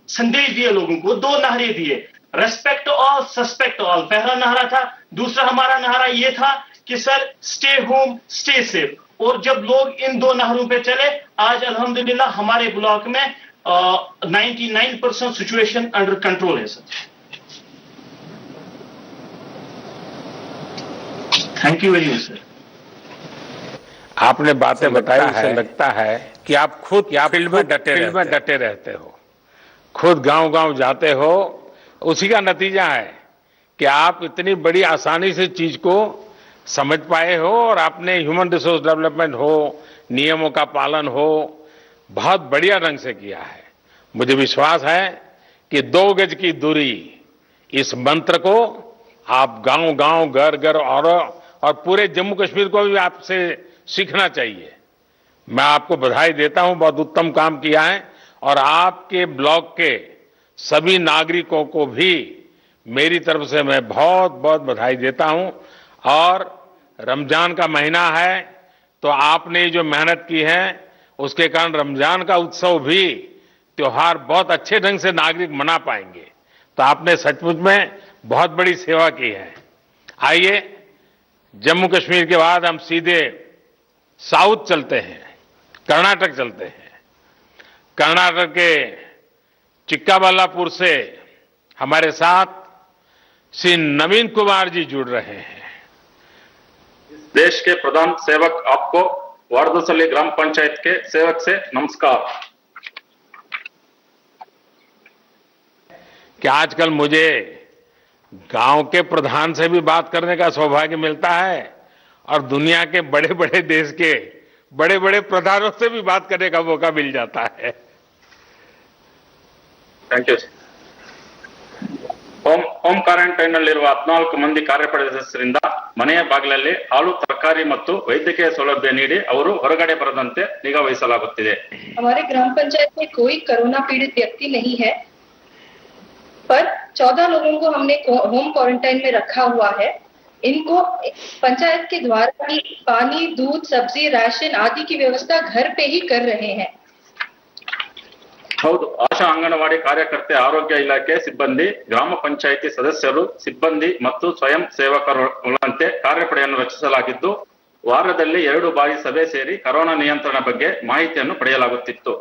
संदेश दिए लोगों को, 2 नारे दिए, रेस्पेक्ट ऑल सस्पेक्ट ऑल पहला नारा था। दूसरा हमारा नारा ये था कि sir stay home stay safe. और जब लोग इन 2 नारों पे चले, आज अल्हम्दुलिल्लाह हमारे ब्लॉक में 99% सिचुएशन अंडर कंट्रोल है sir. Thank you very much sir. आपने बातें बताई, इससे लगता है कि आप खुद फील्ड में डटे रहते हो, खुद गांव-गांव जाते हो। उसी का नतीजा है कि आप इतनी बड़ी आसानी से चीज को समझ पाए हो और आपने ह्यूमन रिसोर्स डेवलपमेंट हो, नियमों का पालन हो, बहुत बढ़िया ढंग से किया है। मुझे विश्वास है कि 2 गज की दूरी इस मंत्र को आप गांव-गांव, घर-घर और पूरे जम्मू कश्मीर को भी आपसे सीखना चाहिए। मैं आपको बधाई देता हूं, बहुत उत्तम काम किया है और आपके ब्लॉक के सभी नागरिकों को भी मेरी तरफ से मैं बहुत बहुत बधाई देता हूं। और रमजान का महीना है तो आपने जो मेहनत की है उसके कारण रमजान का उत्सव भी, त्योहार बहुत अच्छे ढंग से नागरिक मना पाएंगे। तो आपने सचमुच में बहुत बड़ी सेवा की है। आइए जम्मू कश्मीर के बाद हम सीधे साउथ चलते हैं, कर्नाटक चलते हैं। कर्नाटक के चिक्काबल्लापुर से हमारे साथ श्री नवीन कुमार जी जुड़ रहे हैं। देश के प्रधान सेवक आपको वारदोसली ग्राम पंचायत के सेवक से नमस्कार। कि आजकल मुझे गांव के प्रधान से भी बात करने का सौभाग्य मिलता है और दुनिया के बड़े बड़े देश के बड़े बड़े प्रधानों से भी बात करने का मौका मिल जाता है। Thank you. ಹೋಮ್ ಕ್ವಾರಂಟೈನ್ ನಲ್ಲಿರುವ 14 ಮಂದಿ ಕಾರ್ಯಪಡೆ ಸದಸ್ಯರಿಂದ ಮನೆಯ ಬಾಗಿಲಲ್ಲಿ ಹಾಲು, ತರಕಾರಿ ಮತ್ತು ವೈದ್ಯಕೀಯ ಸೌಲಭ್ಯ ನೀಡಿ ಅವರು ಹೊರಗಡೆ ಬರದಂತೆ ನಿಗಾ ವಹಿಸಲಾಗುತ್ತಿದೆ। हमारे ग्राम पंचायत में कोई कोरोना पीड़ित व्यक्ति नहीं है, पर 14 लोगों को हमने होम क्वारंटाइन में रखा हुआ है। इनको पंचायत के द्वारा ही पानी, दूध, सब्जी, राशन आदि की व्यवस्था घर पे ही कर रहे हैं। ಹೌದು, ಆಶಾ ಅಂಗನವಾಡಿ ಕಾರ್ಯಕರ್ತೆ, ಆರೋಗ್ಯ ಇಲಾಖೆ ಸಿಬ್ಬಂದಿ, ಗ್ರಾಮ ಪಂಚಾಯಿತಿ ಸದಸ್ಯರು, ಸಿಬ್ಬಂದಿ ಮತ್ತು ಸ್ವಯಂ ಸೇವಕರುಗಳಂತೆ ಕಾರ್ಯಪಡೆಯನ್ನು ರಚಿಸಲಾಗಿದ್ದು ವಾರದಲ್ಲಿ 2 ಬಾರಿ ಸಭೆ ಸೇರಿ ಕೊರೋನಾ ನಿಯಂತ್ರಣ ಬಗ್ಗೆ ಮಾಹಿತಿಯನ್ನು ಪಡೆಯಲಾಗುತ್ತಿತ್ತು।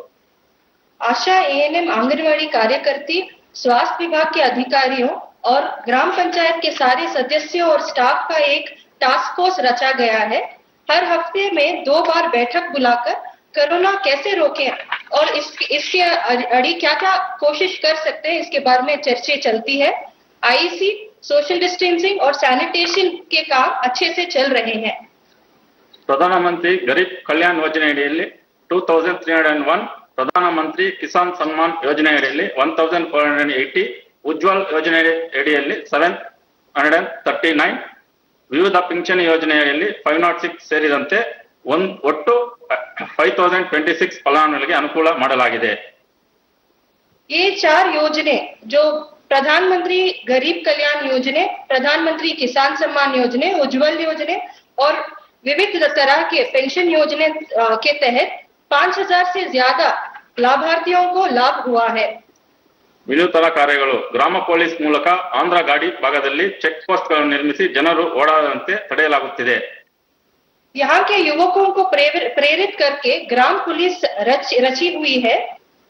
आशा, एएनएम, आंगनवाड़ी कार्यकर्ती, स्वास्थ्य विभाग के अधिकारियों और ग्राम पंचायत के सारे सदस्यों और स्टाफ का एक टास्क फोर्स रचा गया है। हर हफ्ते में 2 बार बैठक बुलाकर कोरोना कैसे रोकें और इसके अड़ी क्या क्या कोशिश कर सकते हैं इसके बारे में चर्चा चलती है। आईसी, सोशल डिस्टेंसिंग और सैनिटेशन के काम अच्छे से चल रहे हैं। ಪ್ರಧಾನಮಂತ್ರಿ ಗರೀಬ್ ಕಲ್ಯಾಣ್ ಯೋಜನೆ ಅಡಿಯಲ್ಲಿ 2301, ಪ್ರಧಾನಮಂತ್ರಿ ಕಿಸಾನ್ ಸನ್ಮಾನ್ ಯೋಜನೆ ಅಡಿಯಲ್ಲಿ 1480, ಉಜ್ವಲ್ ಯೋಜನೆ ಅಡಿಯಲ್ಲಿ 739, ವಿವಿಧ ಪಿಂಚಣಿ ಯೋಜನೆ ಅಡಿಯಲ್ಲಿ 506 ಸೇರಿದಂತೆ ಒಟ್ಟು 5026 ಫಲಾನುಭವಿಗಳಿಗೆ ಅನುಕೂಲ ಮಾಡಲಾಗಿದೆ। ये 4 योजने जो प्रधानमंत्री गरीब कल्याण योजने, प्रधानमंत्री किसान सम्मान योजने, उज्जवल योजने और विविध तरह के पेंशन योजने के तहत 5000 से ज्यादा लाभार्थियों को लाभ हुआ है। ವಿನೂತನ ಕಾರ್ಯಗಳು ಗ್ರಾಮ ಪೊಲೀಸ್ ಮೂಲಕ ಆಂಧ್ರ ಗಾಡಿ ಭಾಗದಲ್ಲಿ ಚೆಕ್ ಪೋಸ್ಟ್ ಗಳನ್ನು ನಿರ್ಮಿಸಿ ಜನರು ಓಡಾಡದಂತೆ ತಡೆಯಲಾಗುತ್ತಿದೆ। यहाँ के युवकों को प्रेरित करके ग्राम पुलिस रची हुई है।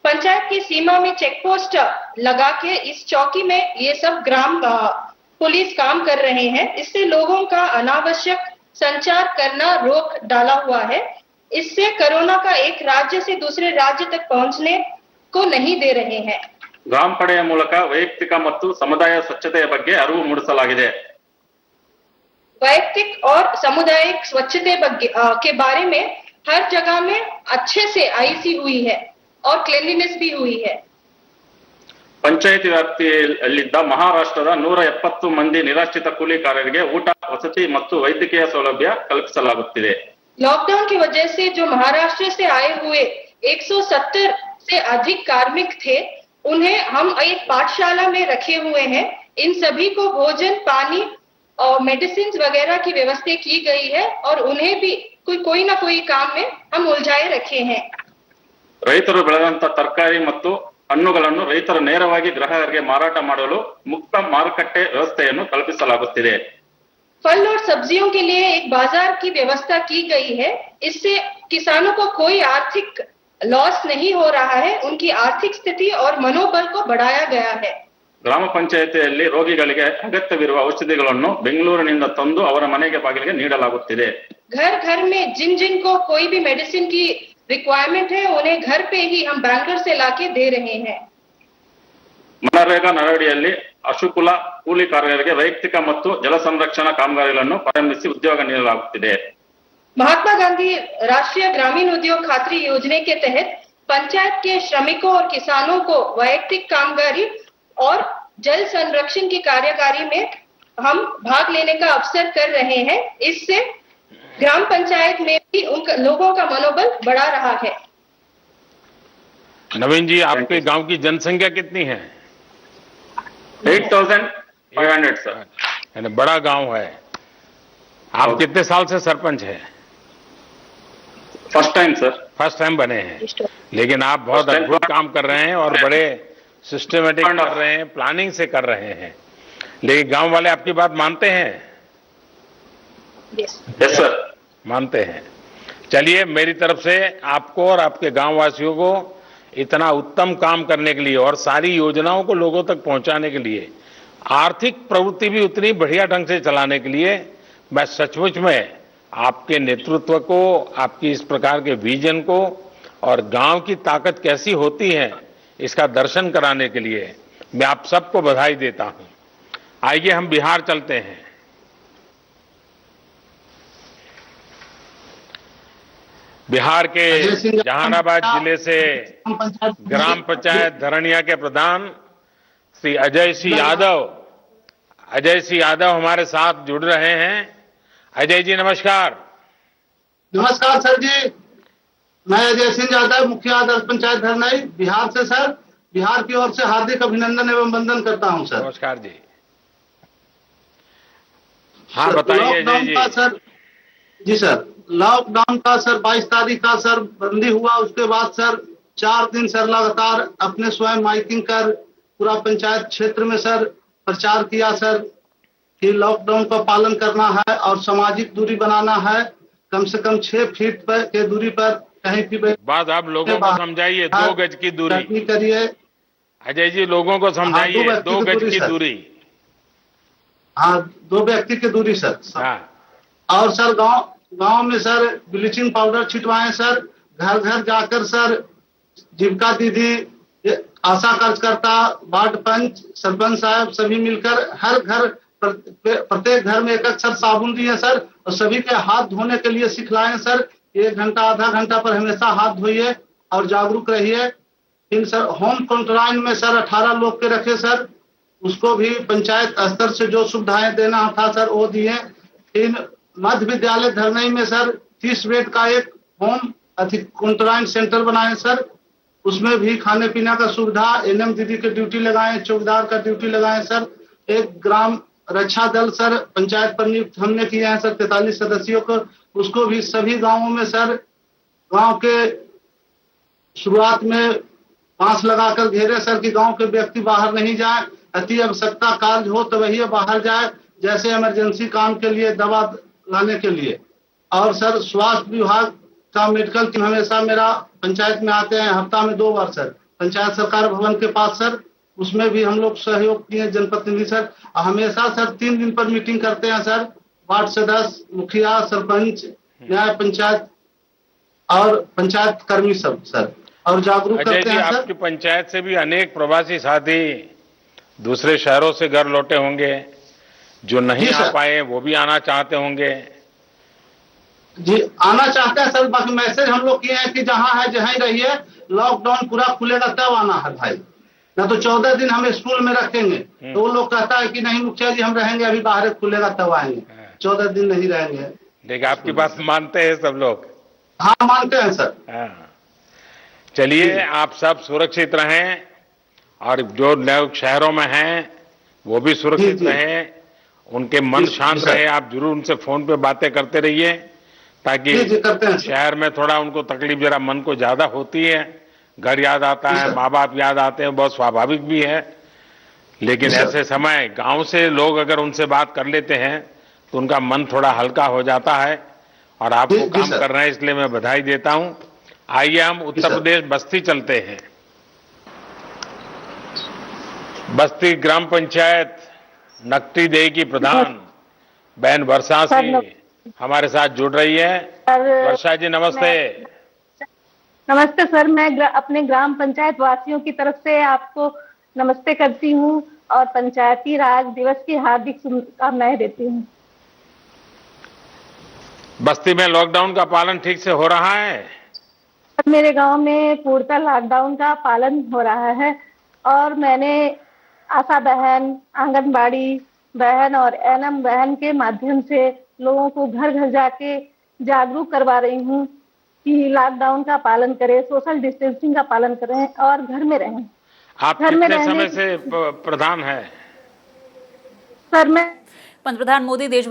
पंचायत की सीमा में चेक पोस्ट लगा के इस चौकी में ये सब ग्राम पुलिस काम कर रहे हैं। इससे लोगों का अनावश्यक संचार करना रोक डाला हुआ है। इससे कोरोना का एक राज्य से दूसरे राज्य तक पहुंचने को नहीं दे रहे हैं। ಗ್ರಾಮ ಪಡೆಯ ಮೂಲಕ ವೈಯಕ್ತಿಕ ಮತ್ತು ಸಮುದಾಯ ಸ್ವಚ್ಛತೆಯ ಬಗ್ಗೆ ಅರಿವು ಮೂಡಿಸಲಾಗಿದೆ। वैयक्तिक और सामुदायिक स्वच्छता के बारे में हर जगह में अच्छे से आईसी हुई है और क्लीनलीनेस भी हुई है। ಪಂಚಾಯಿತಿ ವ್ಯಾಪ್ತಿಯಲ್ಲಿದ್ದ ಮಹಾರಾಷ್ಟ್ರದ 170 ಮಂದಿ ನಿರಾಶ್ರಿತ ಕೂಲಿಕಾರರಿಗೆ ಊಟ, ವಸತಿ ಮತ್ತು ವೈದ್ಯಕೀಯ ಸೌಲಭ್ಯ ಕಲ್ಪಿಸಲಾಗುತ್ತಿದೆ। लॉकडाउन की वजह से जो महाराष्ट्र से आए हुए 170 से अधिक कार्मिक थे, उन्हें हम एक पाठशाला में रखे हुए हैं। इन सभी को भोजन, पानी और मेडिसिन वगैरह की व्यवस्था की गई है और उन्हें भी कोई ना कोई काम में हम उलझाए रखे हैं। ರೈತರು ಬೆಳೆದಂತ ತರಕಾರಿ ಮತ್ತು ಹಣ್ಣುಗಳನ್ನು ರೈತರು ನೇರವಾಗಿ ಗ್ರಾಹಕರಿಗೆ ಮಾರಾಟ ಮಾಡಲು ಮುಕ್ತ ಮಾರುಕಟ್ಟೆ ವ್ಯವಸ್ಥೆಯನ್ನು ಕಲ್ಪಿಸಲಾಗುತ್ತಿದೆ। फल और सब्जियों के लिए एक बाजार की व्यवस्था की गई है। इससे किसानों को कोई आर्थिक लॉस नहीं हो रहा है, उनकी आर्थिक स्थिति और मनोबल को बढ़ाया गया है। ಗ್ರಾಮ ಪಂಚಾಯಿತಿಯಲ್ಲಿ ರೋಗಿಗಳಿಗೆ ಅಗತ್ಯವಿರುವ ಔಷಧಿಗಳನ್ನು ಬೆಂಗಳೂರಿನಿಂದ ತಂದು ಅವರ ಮನೆಗೆ ಬಾಗಿಲಿಗೆ ನೀಡಲಾಗುತ್ತಿದೆ। घर घर में जिन जिन को कोई भी मेडिसिन की रिक्वायरमेंट है, उन्हें घर पे ही हम बैंगलोर से लाके दे रहे हैं। ಮನರೇಗಾ ನರಡಿಯಲ್ಲಿ ಅಶುಕುಲ ಕೂಲಿಕಾರರಿಗೆ ವೈಯಕ್ತಿಕ ಮತ್ತು ಜಲ ಸಂರಕ್ಷಣಾ ಕಾಮಗಾರಿಗಳನ್ನು ಪ್ರಾರಂಭಿಸಿ ಉದ್ಯೋಗ ನೀಡಲಾಗುತ್ತಿದೆ। महात्मा गांधी राष्ट्रीय ग्रामीण उद्योग खातरी योजना के तहत पंचायत के श्रमिकों और किसानों को वैयक्तिक कामगारी और जल संरक्षण की कार्यकारी में हम भाग लेने का अवसर कर रहे हैं। इससे ग्राम पंचायत में भी उन लोगों का मनोबल बढ़ा रहा है। नवीन जी, आपके गांव की जनसंख्या कितनी है? 8500 सर। यानी बड़ा गांव है। आप कितने साल से सरपंच हैं? First time sir. First time बने हैं, लेकिन आप बहुत First time। अद्भुत काम कर रहे हैं और बड़े सिस्टमेटिक कर रहे हैं, प्लानिंग से कर रहे हैं। लेकिन गांव वाले आपकी बात मानते हैं? Yes sir. मानते हैं। चलिए, मेरी तरफ से आपको और आपके गांव वासियों को इतना उत्तम काम करने के लिए और सारी योजनाओं को लोगों तक पहुंचाने के लिए, आर्थिक प्रवृत्ति भी उतनी बढ़िया ढंग से चलाने के लिए मैं सचमुच में आपके नेतृत्व को, आपकी इस प्रकार के विजन को और गांव की ताकत कैसी होती है इसका दर्शन कराने के लिए मैं आप सबको बधाई देता हूं। आइए हम बिहार चलते हैं। बिहार के जहानाबाद जिले से ग्राम पंचायत धरणिया के प्रधान श्री अजय सिंह यादव हमारे साथ जुड़ रहे हैं। अजय जी नमस्कार। नमस्कार सर जी, मैं अजय सिंह यादव, मुखिया दल पंचायत धरनाई बिहार से सर, बिहार की ओर से हार्दिक अभिनंदन एवं वंदन करता हूं सर। नमस्कार जी। हाँ बताइए अजय जी। सर जी सर, लॉकडाउन का सर 22 तारीख का सर बंदी हुआ। उसके बाद सर 4 दिन सर लगातार अपने स्वयं माइकिंग कर पूरा पंचायत क्षेत्र में सर प्रचार किया सर कि लॉकडाउन का पालन करना है और सामाजिक दूरी बनाना है। कम से कम 6 फीट पर के दूरी पर कहीं भी बात आप लोगों को समझाइए, 2 गज की दूरी करिए। अजय जी लोगों को समझाइए, 2 गज की दूरी। हाँ, 2 व्यक्ति की दूरी सर। हाँ। और सर गांव में सर ब्लीचिंग पाउडर छिटवाएं सर, घर घर जाकर सर जीविका दीदी, आशा कार्यकर्ता, वार्ड पंच, सरपंच साहब सभी मिलकर हर घर प्रत्येक घर में एक सर साबुन दिए सर और सभी के हाथ धोने के लिए सिखलाएं सर। 1 घंटा आधा घंटा पर हमेशा हाथ धोइए और जागरूक रहिए। इन सर होम क्वारंटाइन में सर 18 लोग के रखे सर, उसको भी पंचायत स्तर से जो सुविधाएं देना था सर वो दिए। इन मध्य विद्यालय धरनई में सर 30 बेड का एक होम क्वारंटाइन सेंटर बनाए सर, उसमें भी खाने पीने का सुविधा, एनएम दीदी की ड्यूटी लगाए, चौकीदार का ड्यूटी लगाए सर। एक ग्राम रक्षा दल सर पंचायत पर नियुक्त हमने किए हैं सर 43 सदस्यों को, उसको भी सभी गांवों में सर गांव के शुरुआत में बांस लगाकर घेरे सर कि गांव के व्यक्ति बाहर नहीं जाए, अति आवश्यकता कार्य हो तो वही बाहर जाए, जैसे इमरजेंसी काम के लिए दवा लाने के लिए। और सर स्वास्थ्य विभाग का मेडिकल टीम हमेशा मेरा पंचायत में आते हैं, हफ्ता में 2 बार सर पंचायत सरकार भवन के पास सर, उसमें भी हम लोग सहयोग किए जनप्रतिनिधि सर। हमेशा सर 3 दिन पर मीटिंग करते हैं सर, वार्ड सदस्य, मुखिया, सरपंच, न्याय पंचायत और पंचायत कर्मी सब सर, और जागरूक करते हैं सर। आपकी पंचायत से भी अनेक प्रवासी साथी दूसरे शहरों से घर लौटे होंगे, जो नहीं आ पाए वो भी आना चाहते होंगे। जी आना चाहते हैं सर, बाकी मैसेज हम लोग किए हैं कि जहाँ है जहाँ ही रहिए, लॉकडाउन पूरा खुलेगा तब आना है भाई, ना तो 14 दिन हम स्कूल में रखेंगे। तो वो लोग कहता है कि नहीं मुखिया जी हम रहेंगे, अभी बाहर खुलेगा तब आएंगे, 14 दिन नहीं रहेंगे। देखिए आपकी बात मानते हैं सब लोग। हाँ मानते हैं सर। हाँ। चलिए आप सब सुरक्षित रहें और जो लोग शहरों में हैं वो भी सुरक्षित जी। रहें, उनके मन जी, शांत सर। रहे। आप जरूर उनसे फोन पे बातें करते रहिए ताकि जी करते हैं सर। शहर में थोड़ा उनको तकलीफ जरा मन को ज्यादा होती है, घर याद आता जी, है, सर। माँ बाप याद आते हैं, बहुत स्वाभाविक भी है। लेकिन जी, सर। ऐसे समय गांव से लोग अगर उनसे बात कर लेते हैं तो उनका मन थोड़ा हल्का हो जाता है और आप वो जी, काम सर। कर रहे हैं, इसलिए मैं बधाई देता हूं। आइए हम जी, उत्तर सर। प्रदेश बस्ती चलते हैं। बस्ती ग्राम पंचायत नकटी देही की प्रधान बहन वर्षा सिंह हमारे साथ जुड़ रही है। वर्षा जी नमस्ते। नमस्ते सर, मैं अपने ग्राम पंचायत वासियों की तरफ से आपको नमस्ते करती हूँ और पंचायती राज दिवस की हार्दिक शुभकामनाएं देती हूँ। बस्ती में लॉकडाउन का पालन ठीक से हो रहा है? मेरे गांव में पूर्णतः लॉकडाउन का पालन हो रहा है और मैंने आशा बहन, आंगनबाड़ी बहन और एनएम बहन के माध्यम से लोगों को घर घर जाके जागरूक करवा रही हूँ कि लॉकडाउन का पालन करें, सोशल डिस्टेंसिंग का पालन करें और घर में रहें। आप घर में कितने रहने समय से प्रधान है? सर मैं पंतप्रधान मोदी देश